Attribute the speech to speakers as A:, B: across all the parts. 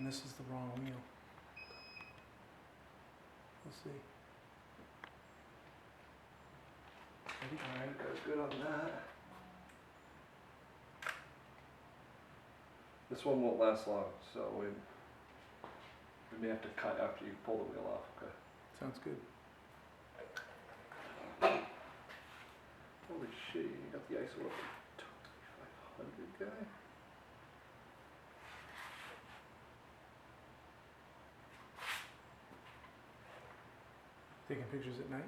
A: this is the wrong wheel. We'll see. Ready?
B: Alright, that's good on that. This one won't last long, so we may have to cut after you pull the wheel off. Okay.
A: Sounds good.
B: Holy shit, you got the ISO up to 2500, guy.
A: Taking pictures at night?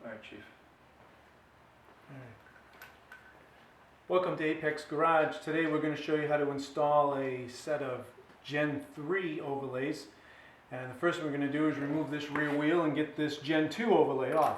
B: Alright, Chief.
A: All right. Welcome to Apex Garage. Today we're going to show you how to install a set of Gen 3 overlays. And the first thing we're going to do is remove this rear wheel and get this Gen 2 overlay off.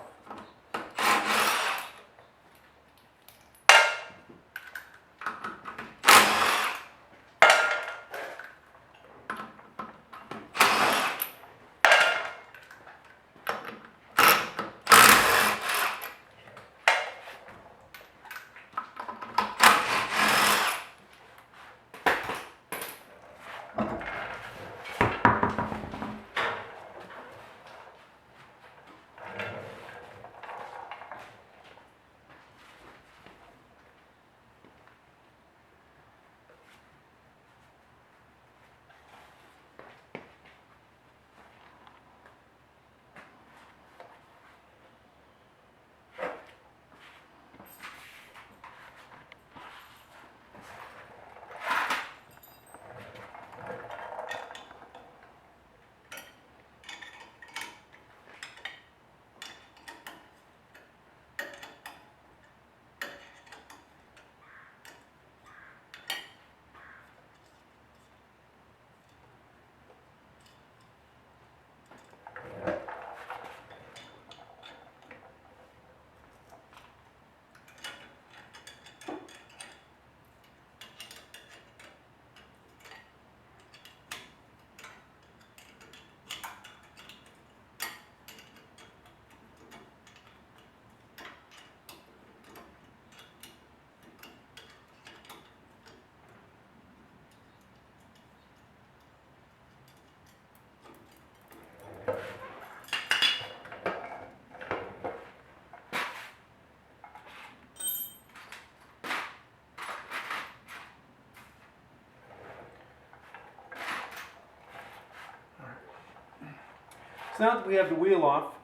A: So now that we have the wheel off,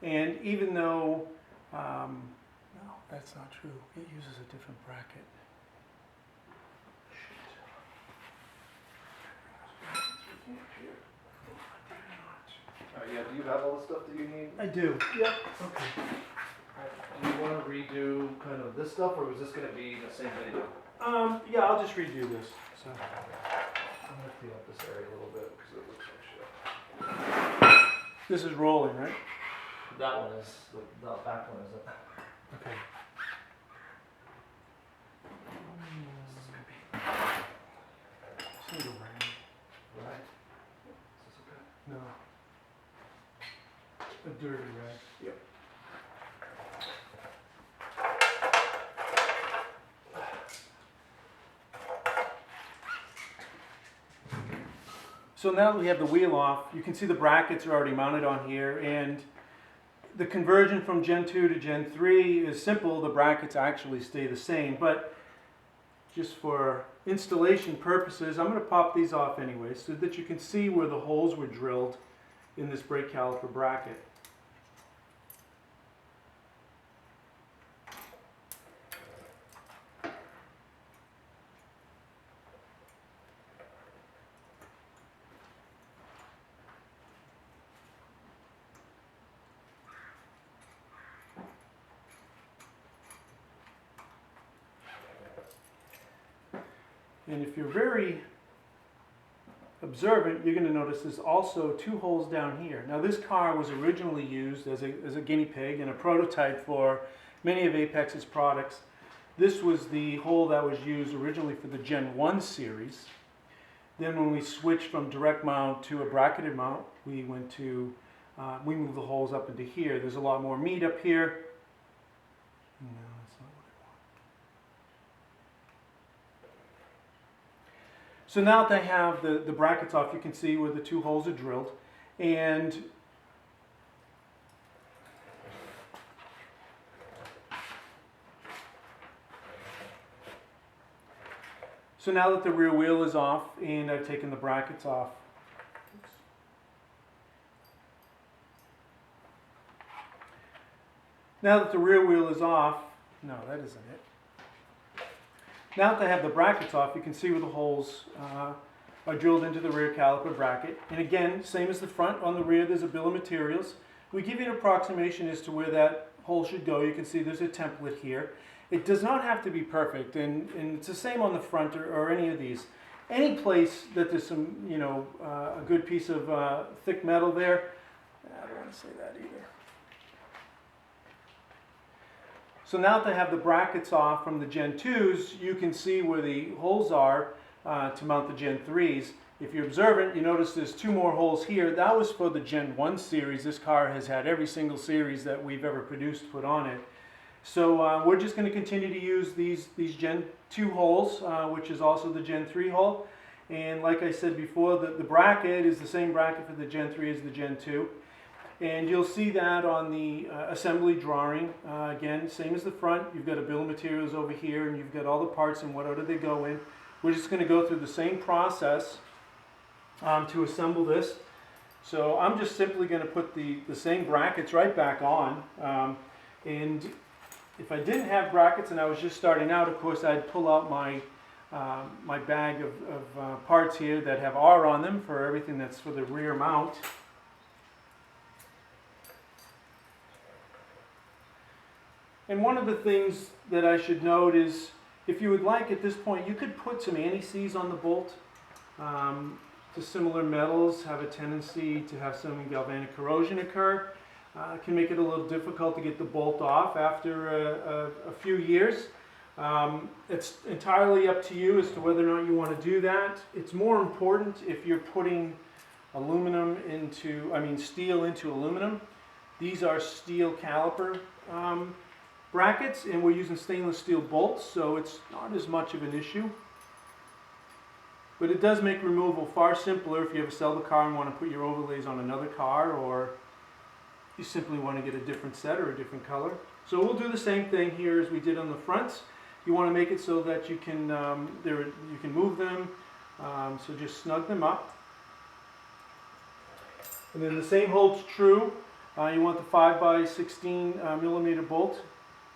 A: and even though, no, that's not true. It uses a different bracket.
B: Alright, yeah, do you have all the stuff that you need?
A: I do. Yep. Okay.
B: Do you want to redo kind of this stuff, or was this going to be the same video?
A: Yeah, I'll just redo this. So.
B: I'm going to clean up this area a little bit because it looks like shit.
A: This is rolling, right?
B: That one is, the back one isn't.
A: Okay. Single ring.
B: Right? Is this okay?
A: No. A dirty rag.
B: Yep.
A: So now that we have the wheel off, you can see the brackets are already mounted on here, and the conversion from Gen 2 to Gen 3 is simple. The brackets actually stay the same, but just for installation purposes, I'm going to pop these off anyway so that you can see where the holes were drilled in this brake caliper bracket. And if you're very observant, you're going to notice there's also two holes down here. Now this car was originally used as a guinea pig and a prototype for many of Apex's products. This was the hole that was used originally for the Gen 1 series. Then when we switched from direct mount to a bracketed mount, we went to, we moved the holes up into here. There's a lot more meat up here. No, that's not what I want. So now that I have the brackets off, you can see where the two holes are drilled. And so now that the rear wheel is off and I've taken the brackets off, now that the rear wheel is off, no, that isn't it. Now that I have the brackets off, you can see where the holes are drilled into the rear caliper bracket. And again, same as the front, on the rear there's a bill of materials. We give you an approximation as to where that hole should go. You can see there's a template here. It does not have to be perfect, and it's the same on the front or any of these. Any place that there's some, you know, a good piece of thick metal there, I don't want to say that either. So now that I have the brackets off from the Gen 2s, you can see where the holes are to mount the Gen 3s. If you're observant, you notice there's two more holes here. That was for the Gen 1 series. This car has had every single series that we've ever produced put on it. So we're just going to continue to use these Gen 2 holes, which is also the Gen 3 hole. And like I said before, the bracket is the same bracket for the Gen 3 as the Gen 2. And you'll see that on the assembly drawing. Again, same as the front. You've got a bill of materials over here, and you've got all the parts and what order they go in. We're just going to go through the same process to assemble this. So I'm just simply going to put the same brackets right back on. And if I didn't have brackets and I was just starting out, of course, I'd pull out my my bag of parts here that have R on them for everything that's for the rear mount. And one of the things that I should note is, if you would like at this point, you could put some anti-seize on the bolt. To similar metals have a tendency to have some galvanic corrosion occur. It can make it a little difficult to get the bolt off after a few years. It's entirely up to you as to whether or not you want to do that. It's more important if you're putting steel into aluminum. These are steel caliper brackets, and we're using stainless steel bolts, so it's not as much of an issue. But it does make removal far simpler if you ever sell the car and want to put your overlays on another car, or you simply want to get a different set or a different color. So we'll do the same thing here as we did on the fronts. You want to make it so that you can you can move them, so just snug them up. And then the same holds true. You want the 5x16 millimeter bolt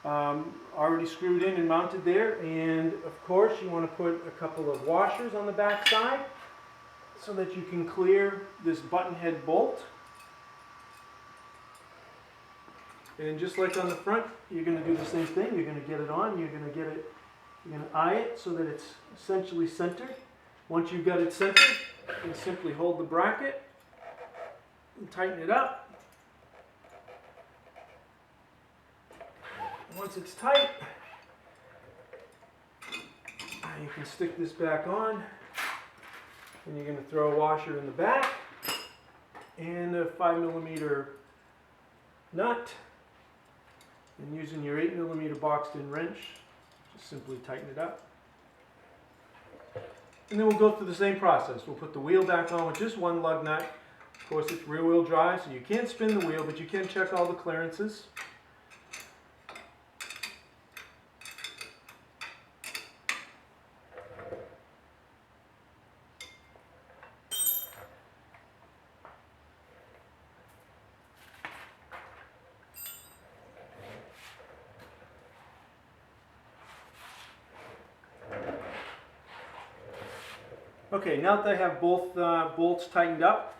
A: already screwed in and mounted there, and of course you want to put a couple of washers on the back side so that you can clear this button head bolt. And just like on the front, you're going to do the same thing. You're going to get it on, you're going to eye it so that it's essentially centered. Once you've got it centered, you simply hold the bracket and tighten it up. Once it's tight, you can stick this back on, and you're going to throw a washer in the back and a 5mm nut, and using your 8mm boxed-in wrench, just simply tighten it up. And then we'll go through the same process. We'll put the wheel back on with just one lug nut. Of course, it's rear-wheel drive, so you can't spin the wheel, but you can check all the clearances. Okay, now that I have both bolts tightened up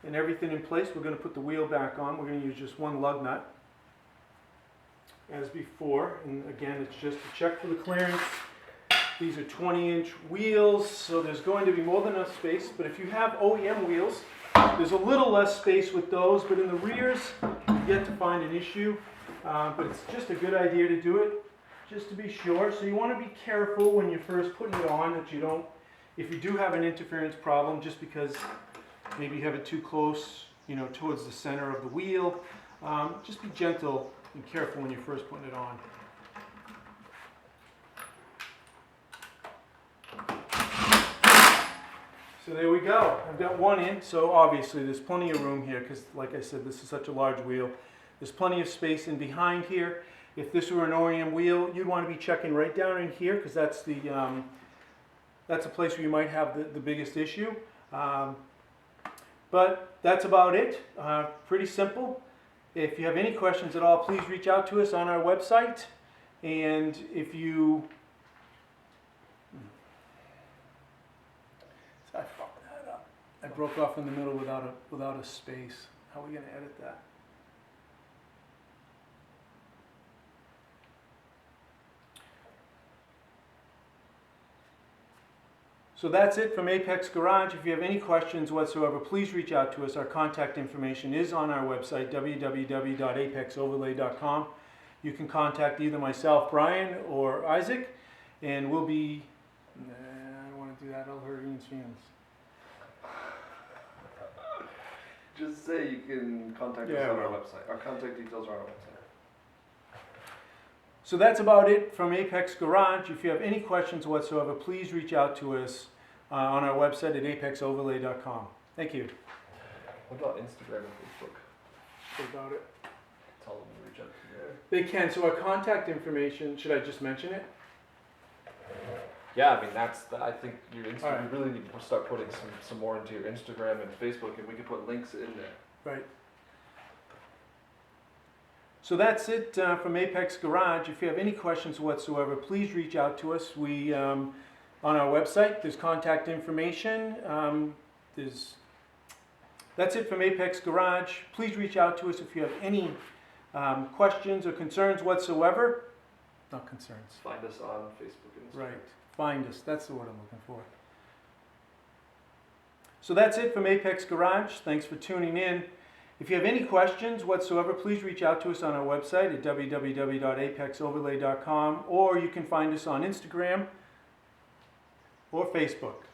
A: and everything in place, we're going to put the wheel back on. We're going to use just one lug nut as before, and again, it's just to check for the clearance. These are 20-inch wheels, so there's going to be more than enough space, but if you have OEM wheels, there's a little less space with those, but in the rears, you've yet to find an issue, but it's just a good idea to do it, just to be sure. So you want to be careful when you're first putting it on that you don't If you do have an interference problem, just because maybe you have it too close, you know, towards the center of the wheel, just be gentle and careful when you're first putting it on. So there we go. I've got one in, so obviously there's plenty of room here because, like I said, this is such a large wheel. There's plenty of space in behind here. If this were an OEM wheel, you'd want to be checking right down in here because that's the that's a place where you might have the biggest issue. But that's about it. Pretty simple. If you have any questions at all, please reach out to us on our website. And if you... I fucked that up. I broke off in the middle without a space. How are we going to edit that? So that's it from Apex Garage. If you have any questions whatsoever, please reach out to us. Our contact information is on our website, www.apexoverlay.com. You can contact either myself, Brian, or Isaac, and we'll be... Nah, I don't want to do that. I'll hurt Ian's feelings.
B: Just say you can contact us on our website. Our contact details are on our website.
A: So that's about it from Apex Garage. If you have any questions whatsoever, please reach out to us on our website at apexoverlay.com. Thank you.
B: What about Instagram and Facebook?
A: What about it?
B: Tell them to reach out to you there.
A: They can. So our contact information, should I just mention it?
B: Yeah, I mean I think your Instagram.
A: Right.
B: You really need to start putting some more into your Instagram and Facebook, and we can put links in there.
A: Right. So that's it from Apex Garage. If you have any questions whatsoever, please reach out to us. We on our website, there's contact information. That's it from Apex Garage. Please reach out to us if you have any questions or concerns whatsoever. Not concerns.
B: Find us on Facebook and Instagram.
A: Right. Find us. That's the word I'm looking for. So that's it from Apex Garage. Thanks for tuning in. If you have any questions whatsoever, please reach out to us on our website at www.apexoverlay.com, or you can find us on Instagram or Facebook.